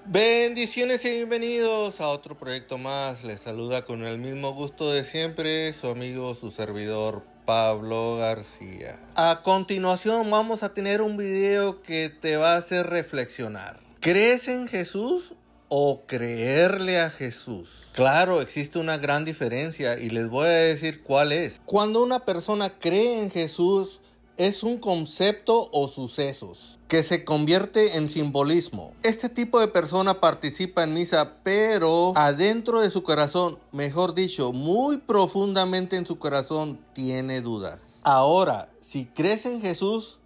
Bendiciones y bienvenidos a otro proyecto más. Les saluda con el mismo gusto de siempre su amigo, su servidor Pablo García. A continuación vamos a tener un video que te va a hacer reflexionar. ¿Crees en Jesús o creerle a Jesús? Claro, existe una gran diferencia y les voy a decir cuál es. Cuando una persona cree en Jesús, es un concepto o sucesos que se convierte en simbolismo. Este tipo de persona participa en misa, pero adentro de su corazón, mejor dicho, muy profundamente en su corazón, tiene dudas. Ahora, si crees en Jesús,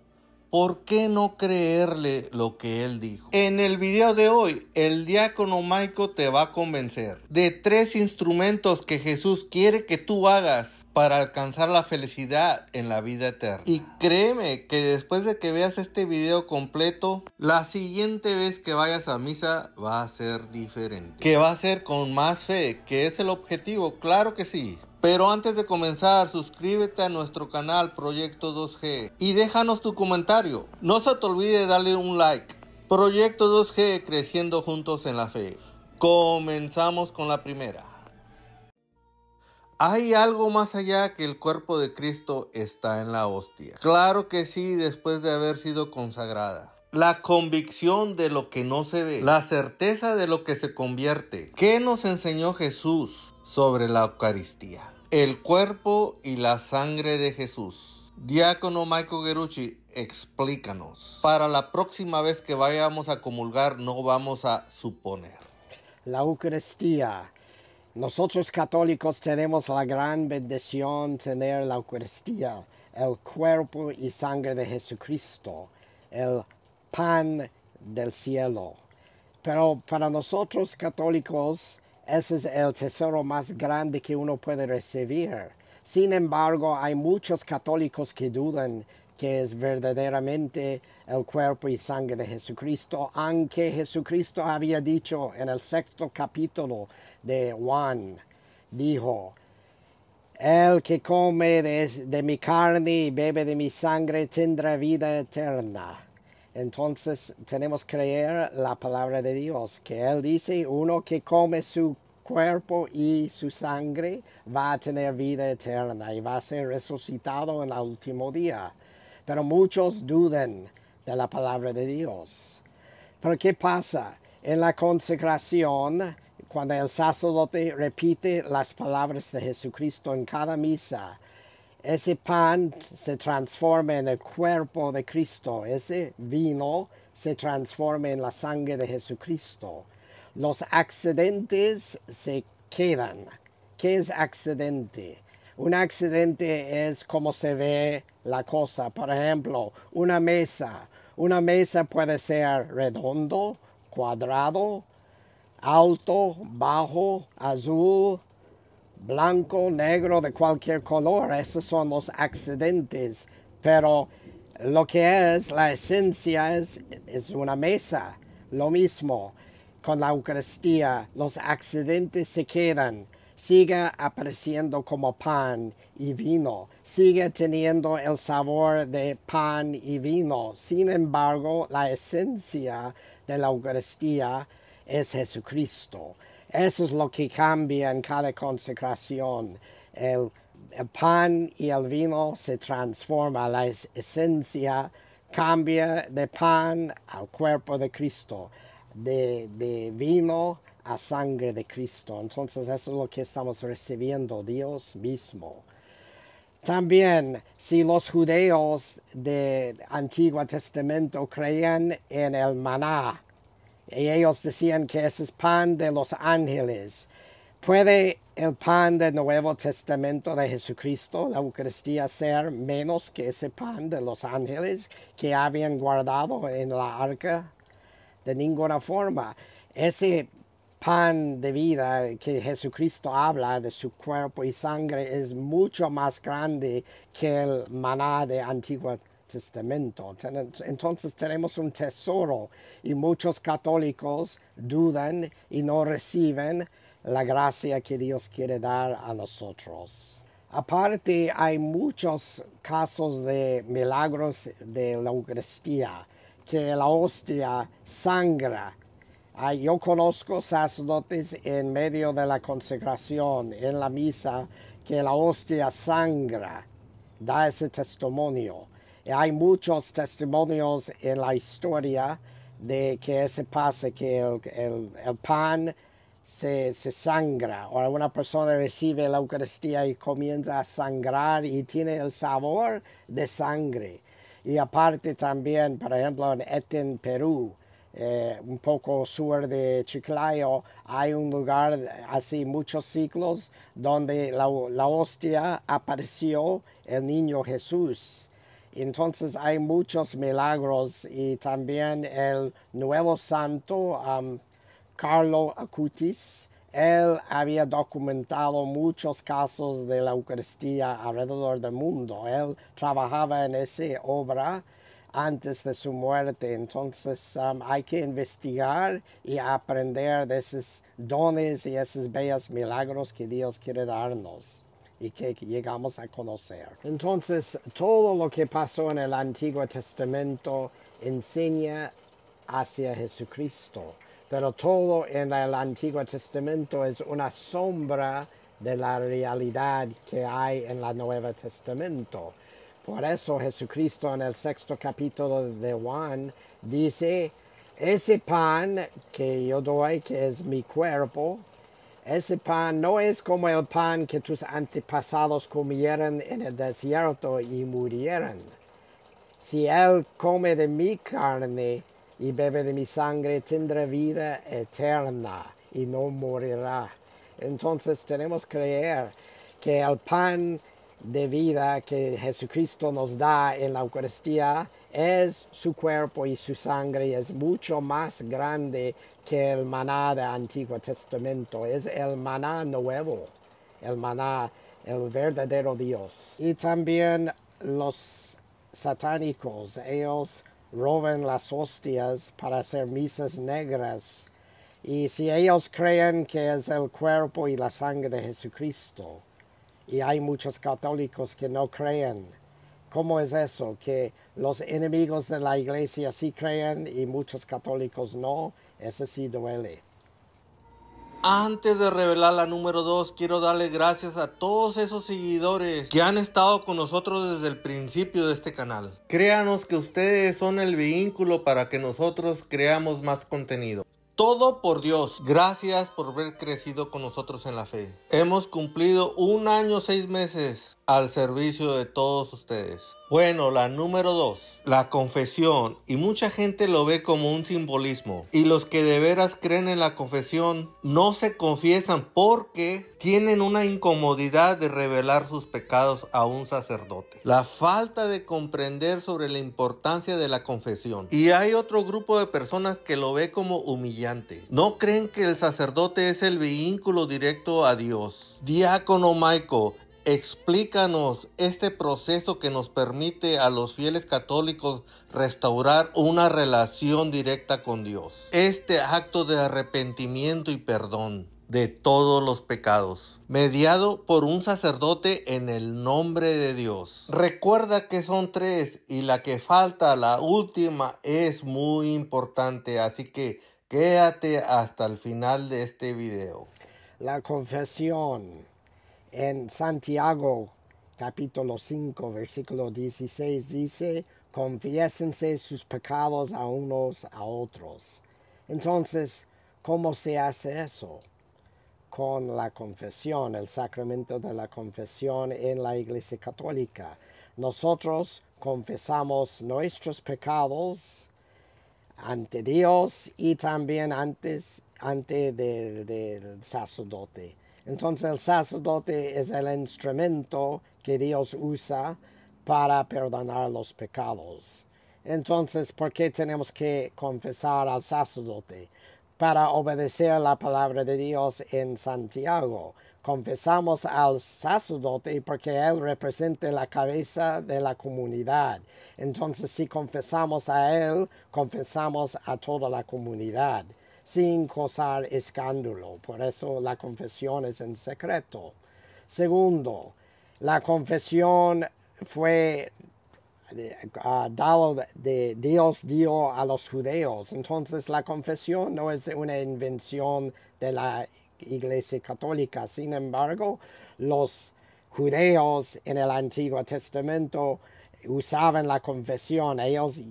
¿por qué no creerle lo que él dijo? En el video de hoy, el diácono Maico te va a convencer de 3 instrumentos que Jesús quiere que tú hagas para alcanzar la felicidad en la vida eterna. Y créeme que después de que veas este video completo, la siguiente vez que vayas a misa va a ser diferente. Que va a ser con más fe, que es el objetivo, claro que sí. Pero antes de comenzar, suscríbete a nuestro canal Proyecto 2G y déjanos tu comentario. No se te olvide darle un like. Proyecto 2G, creciendo juntos en la fe. Comenzamos con la primera. ¿Hay algo más allá que el cuerpo de Cristo está en la hostia? Claro que sí, después de haber sido consagrada. La convicción de lo que no se ve, la certeza de lo que se convierte. ¿Qué nos enseñó Jesús sobre la Eucaristía? El cuerpo y la sangre de Jesús. Diácono Maico Guerrucci, explícanos. Para la próxima vez que vayamos a comulgar, no vamos a suponer. La Eucaristía. Nosotros católicos tenemos la gran bendición de tener la Eucaristía, el cuerpo y sangre de Jesucristo, el pan del cielo. Pero para nosotros católicos, ese es el tesoro más grande que uno puede recibir. Sin embargo, hay muchos católicos que dudan que es verdaderamente el cuerpo y sangre de Jesucristo, aunque Jesucristo había dicho en el 6º capítulo de Juan, dijo: el que come de mi carne y bebe de mi sangre tendrá vida eterna. Entonces tenemos que creer la palabra de Dios, que Él dice: uno que come su cuerpo y su sangre va a tener vida eterna y va a ser resucitado en el último día. Pero muchos dudan de la palabra de Dios. Pero ¿qué pasa? En la consagración, cuando el sacerdote repite las palabras de Jesucristo en cada misa, ese pan se transforma en el cuerpo de Cristo. Ese vino se transforma en la sangre de Jesucristo. Los accidentes se quedan. ¿Qué es accidente? Un accidente es como se ve la cosa. Por ejemplo, una mesa. Una mesa puede ser redondo, cuadrado, alto, bajo, azul, blanco, negro, de cualquier color. Esos son los accidentes. Pero lo que es la esencia es una mesa. Lo mismo con la Eucaristía. Los accidentes se quedan. Sigue apareciendo como pan y vino. Sigue teniendo el sabor de pan y vino. Sin embargo, la esencia de la Eucaristía es Jesucristo. Eso es lo que cambia en cada consagración. El pan y el vino se transforma. La esencia cambia de pan al cuerpo de Cristo, de vino a sangre de Cristo. Entonces eso es lo que estamos recibiendo, Dios mismo. También, si los judíos del Antiguo Testamento creían en el maná, y ellos decían que ese es pan de los ángeles, ¿puede el pan del Nuevo Testamento de Jesucristo, la Eucaristía, ser menos que ese pan de los ángeles que habían guardado en la arca? De ninguna forma. Ese pan de vida que Jesucristo habla de su cuerpo y sangre es mucho más grande que el maná de Antiguo Testamento. Entonces tenemos un tesoro y muchos católicos dudan y no reciben la gracia que Dios quiere dar a nosotros. Aparte, hay muchos casos de milagros de la Eucaristía que la hostia sangra. Yo conozco sacerdotes en medio de la consagración, en la misa, que la hostia sangra, da ese testimonio. Y hay muchos testimonios en la historia de que ese pasa, que el pan se sangra, o una persona recibe la Eucaristía y comienza a sangrar y tiene el sabor de sangre. Y aparte también, por ejemplo, en Eten, Perú, un poco sur de Chiclayo, hay un lugar hace muchos siglos donde la hostia apareció el niño Jesús. Entonces hay muchos milagros y también el nuevo santo Carlo Acutis, él había documentado muchos casos de la Eucaristía alrededor del mundo. Él trabajaba en esa obra antes de su muerte. Entonces hay que investigar y aprender de esos dones y esos bellos milagros que Dios quiere darnos y que llegamos a conocer. Entonces, todo lo que pasó en el Antiguo Testamento enseña hacia Jesucristo. Pero todo en el Antiguo Testamento es una sombra de la realidad que hay en el Nuevo Testamento. Por eso Jesucristo en el 6º capítulo de Juan dice, ese pan que yo doy, que es mi cuerpo, ese pan no es como el pan que tus antepasados comieron en el desierto y murieron. Si él come de mi carne y bebe de mi sangre, tendrá vida eterna y no morirá. Entonces tenemos que creer que el pan de vida que Jesucristo nos da en la Eucaristía es su cuerpo y su sangre, y es mucho más grande que el maná del Antiguo Testamento. Es el maná nuevo, el maná, el verdadero Dios. Y también los satánicos, ellos roban las hostias para hacer misas negras. Y si ellos creen que es el cuerpo y la sangre de Jesucristo, y hay muchos católicos que no creen, ¿cómo es eso? Que los enemigos de la iglesia sí creen y muchos católicos no. Eso sí duele. Antes de revelar la número 2, quiero darle gracias a todos esos seguidores que han estado con nosotros desde el principio de este canal. Créanos que ustedes son el vehículo para que nosotros creamos más contenido. Todo por Dios. Gracias por haber crecido con nosotros en la fe. Hemos cumplido 1 año 6 meses al servicio de todos ustedes. Bueno, la número 2, la confesión, y mucha gente lo ve como un simbolismo, y los que de veras creen en la confesión no se confiesan porque tienen una incomodidad de revelar sus pecados a un sacerdote. La falta de comprender sobre la importancia de la confesión. Y hay otro grupo de personas que lo ve como humillante. No creen que el sacerdote es el vehículo directo a Dios. Diácono Michael, explícanos este proceso que nos permite a los fieles católicos restaurar una relación directa con Dios. Este acto de arrepentimiento y perdón de todos los pecados, mediado por un sacerdote en el nombre de Dios. Recuerda que son 3 y la que falta, la última, es muy importante, así que quédate hasta el final de este video. La confesión. En Santiago, capítulo 5, versículo 16, dice, confiésense sus pecados a unos a otros. Entonces, ¿cómo se hace eso? Con la confesión, el sacramento de la confesión en la Iglesia Católica. Nosotros confesamos nuestros pecados ante Dios y también ante del sacerdote. Entonces el sacerdote es el instrumento que Dios usa para perdonar los pecados. Entonces, ¿por qué tenemos que confesar al sacerdote? Para obedecer la palabra de Dios en Santiago. Confesamos al sacerdote porque él representa la cabeza de la comunidad. Entonces, si confesamos a él, confesamos a toda la comunidad, sin causar escándalo. Por eso la confesión es en secreto. Segundo, la confesión fue Dios dio a los judíos. Entonces la confesión no es una invención de la Iglesia Católica. Sin embargo, los judíos en el Antiguo Testamento usaban la confesión. Ellos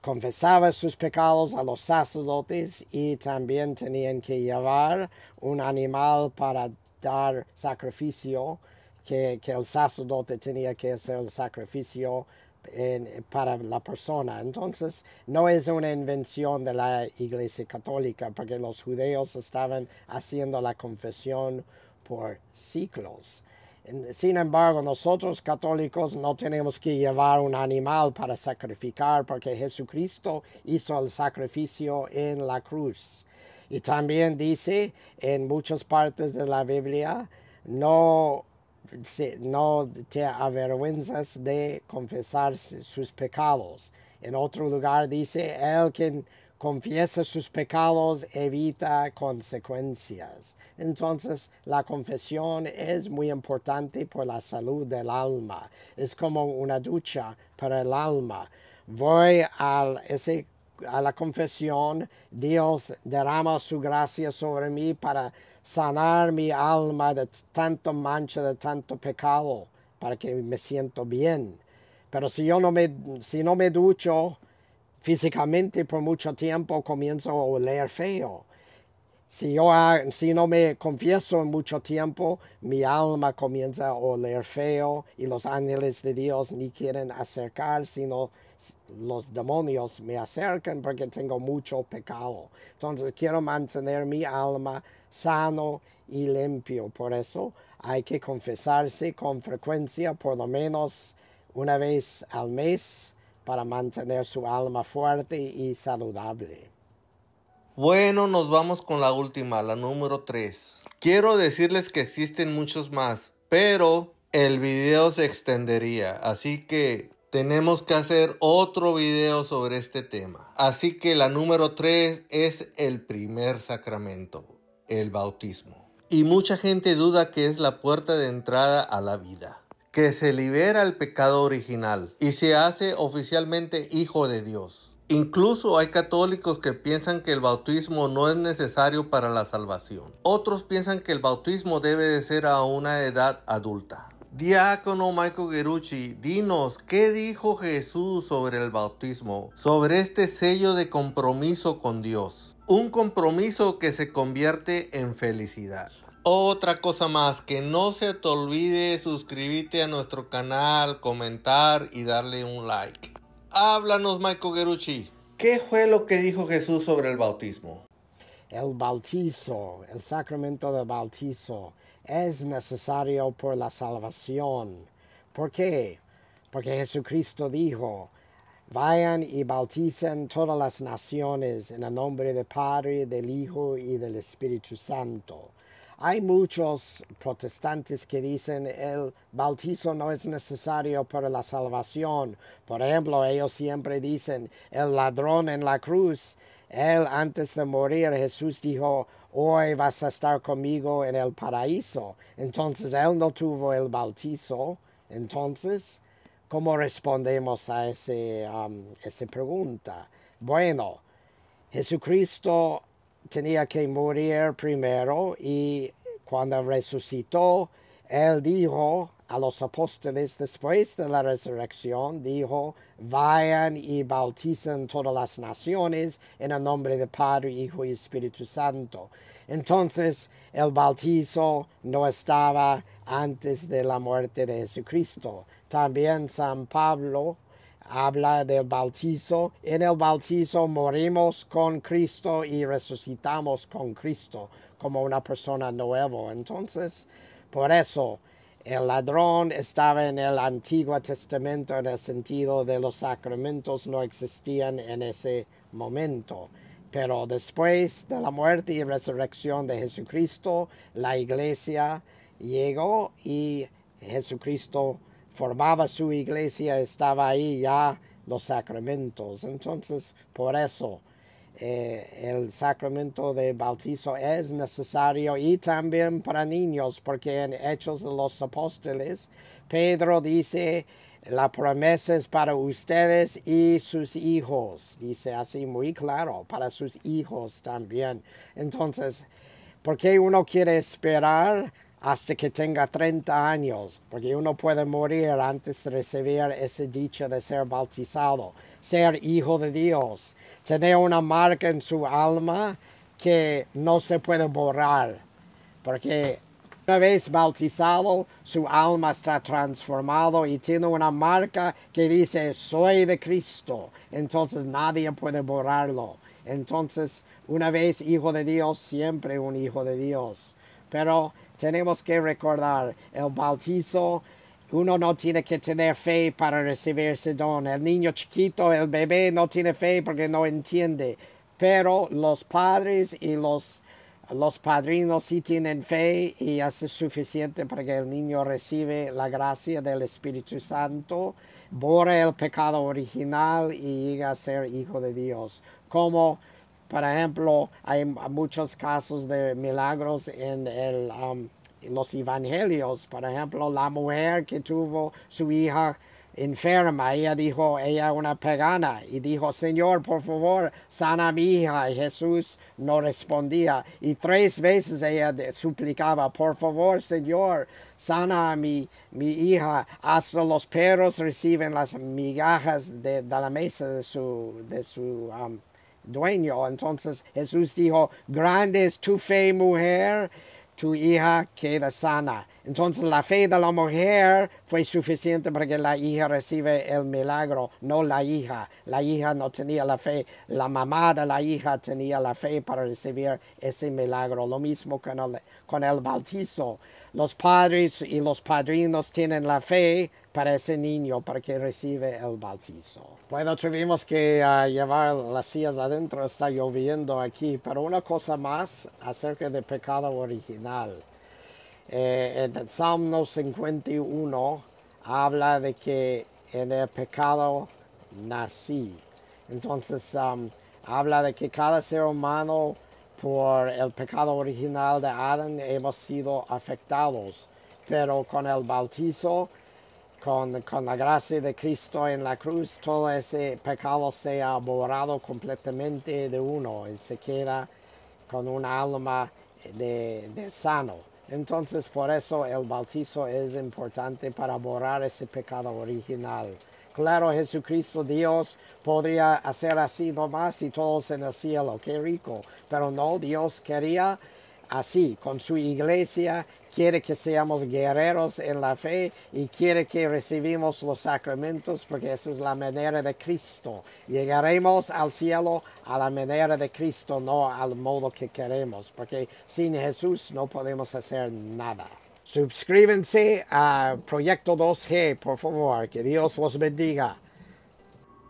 confesaban sus pecados a los sacerdotes y también tenían que llevar un animal para dar sacrificio, que el sacerdote tenía que hacer el sacrificio para la persona. Entonces, no es una invención de la Iglesia Católica, porque los judíos estaban haciendo la confesión por siglos. Sin embargo, nosotros católicos no tenemos que llevar un animal para sacrificar, porque Jesucristo hizo el sacrificio en la cruz. Y también dice en muchas partes de la Biblia, no te avergüenzas de confesar sus pecados. En otro lugar dice, el que confiesa sus pecados evita consecuencias. Entonces, la confesión es muy importante por la salud del alma. Es como una ducha para el alma. Voy a la confesión, Dios derrama su gracia sobre mí para sanar mi alma de tanta mancha, de tanto pecado, para que me siento bien. Pero si no me ducho físicamente por mucho tiempo, comienzo a oler feo. Si no me confieso en mucho tiempo, mi alma comienza a oler feo y los ángeles de Dios ni quieren acercar, sino los demonios me acercan porque tengo mucho pecado. Entonces quiero mantener mi alma sano y limpio. Por eso hay que confesarse con frecuencia, por lo menos una vez al mes, para mantener su alma fuerte y saludable. Bueno, nos vamos con la última, la número 3. Quiero decirles que existen muchos más, pero el video se extendería, así que tenemos que hacer otro video sobre este tema. Así que la número 3 es el primer sacramento, el bautismo. Y mucha gente duda que es la puerta de entrada a la vida, que se libera el pecado original y se hace oficialmente hijo de Dios. Incluso hay católicos que piensan que el bautismo no es necesario para la salvación. Otros piensan que el bautismo debe de ser a una edad adulta. Diácono Michael Guerucci, dinos, ¿qué dijo Jesús sobre el bautismo? Sobre este sello de compromiso con Dios. Un compromiso que se convierte en felicidad. Otra cosa más, que no se te olvide suscribirte a nuestro canal, comentar y darle un like. Háblanos, Michael Guerucci. ¿Qué fue lo que dijo Jesús sobre el bautismo? El bautizo, el sacramento del bautizo, es necesario por la salvación. ¿Por qué? Porque Jesucristo dijo, vayan y bauticen todas las naciones en el nombre del Padre, del Hijo y del Espíritu Santo. Hay muchos protestantes que dicen el bautizo no es necesario para la salvación. Por ejemplo, ellos siempre dicen, el ladrón en la cruz, él antes de morir, Jesús dijo, hoy vas a estar conmigo en el paraíso. Entonces, él no tuvo el bautizo. Entonces, ¿cómo respondemos a esa pregunta? Bueno, Jesucristo tenía que morir primero y cuando resucitó, él dijo a los apóstoles después de la resurrección, dijo, vayan y bauticen todas las naciones en el nombre del Padre, Hijo y Espíritu Santo. Entonces, el bautizo no estaba antes de la muerte de Jesucristo. También San Pablo habla del bautizo. En el bautizo morimos con Cristo y resucitamos con Cristo como una persona nueva. Entonces, por eso, el ladrón estaba en el Antiguo Testamento en el sentido de los sacramentos no existían en ese momento. Pero después de la muerte y resurrección de Jesucristo, la iglesia llegó y Jesucristo formaba su iglesia, estaba ahí ya los sacramentos. Entonces, por eso, el sacramento de bautizo es necesario y también para niños, porque en Hechos de los Apóstoles, Pedro dice, La promesa es para ustedes y sus hijos. Dice así muy claro, para sus hijos también. Entonces, ¿por qué uno quiere esperar hasta que tenga 30 años? Porque uno puede morir antes de recibir ese dicho de ser bautizado, ser hijo de Dios, tener una marca en su alma que no se puede borrar. Porque una vez bautizado, su alma está transformado y tiene una marca que dice, soy de Cristo. Entonces nadie puede borrarlo. Entonces, una vez hijo de Dios, siempre un hijo de Dios. Pero tenemos que recordar, el bautizo, uno no tiene que tener fe para recibir ese don. El niño chiquito, el bebé, no tiene fe porque no entiende. Pero los padres y los padrinos sí tienen fe y es suficiente para que el niño reciba la gracia del Espíritu Santo, borre el pecado original y llegue a ser hijo de Dios. Como, por ejemplo, hay muchos casos de milagros en los evangelios. Por ejemplo, la mujer que tuvo su hija enferma, ella dijo, ella es una pagana, y dijo, Señor, por favor, sana a mi hija, y Jesús no respondía, y 3 veces ella suplicaba, por favor, Señor, sana a mi hija, hasta los perros reciben las migajas de la mesa de su dueño. Entonces Jesús dijo, grande es tu fe, mujer, tu hija queda sana. Entonces la fe de la mujer fue suficiente para que la hija reciba el milagro, no la hija. La hija no tenía la fe, la mamá de la hija tenía la fe para recibir ese milagro. Lo mismo con el bautizo. Los padres y los padrinos tienen la fe para ese niño, para que reciba el bautizo. Bueno, tuvimos que llevar las sillas adentro, está lloviendo aquí, pero una cosa más acerca del pecado original. En el Salmo 51 habla de que en el pecado nací. Entonces habla de que cada ser humano por el pecado original de Adán hemos sido afectados, pero con el bautizo, con la gracia de Cristo en la cruz, todo ese pecado se ha borrado completamente de uno y se queda con un alma de sano. Entonces, por eso el bautizo es importante para borrar ese pecado original. Claro, Jesucristo, Dios, podría hacer así nomás y todos en el cielo. Qué rico. Pero no, Dios quería así, con su iglesia, quiere que seamos guerreros en la fe y quiere que recibimos los sacramentos porque esa es la manera de Cristo. Llegaremos al cielo a la manera de Cristo, no al modo que queremos, porque sin Jesús no podemos hacer nada. Suscríbanse a Proyecto 2G, por favor, que Dios los bendiga.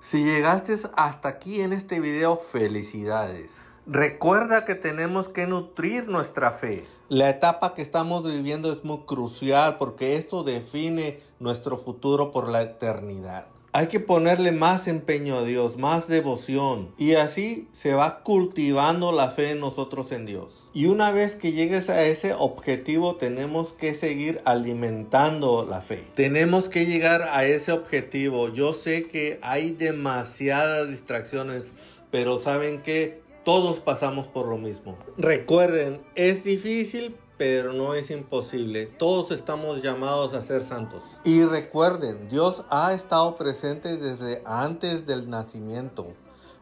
Si llegaste hasta aquí en este video, felicidades. Recuerda que tenemos que nutrir nuestra fe. La etapa que estamos viviendo es muy crucial porque esto define nuestro futuro por la eternidad. Hay que ponerle más empeño a Dios, más devoción. Y así se va cultivando la fe en nosotros en Dios. Y una vez que llegues a ese objetivo, tenemos que seguir alimentando la fe. Tenemos que llegar a ese objetivo. Yo sé que hay demasiadas distracciones, pero ¿saben qué? Todos pasamos por lo mismo. Recuerden, es difícil, pero no es imposible. Todos estamos llamados a ser santos. Y recuerden, Dios ha estado presente desde antes del nacimiento.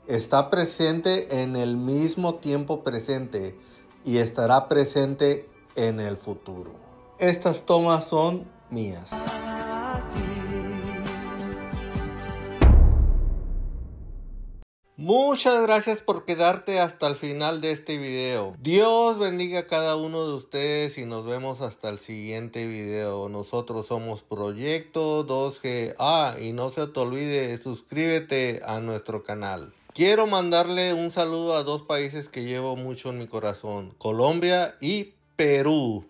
Está presente en el mismo tiempo presente y estará presente en el futuro. Estas tomas son mías. Muchas gracias por quedarte hasta el final de este video. Dios bendiga a cada uno de ustedes y nos vemos hasta el siguiente video. Nosotros somos Proyecto 2G. Y no se te olvide, suscríbete a nuestro canal. Quiero mandarle un saludo a 2 países que llevo mucho en mi corazón, Colombia y Perú.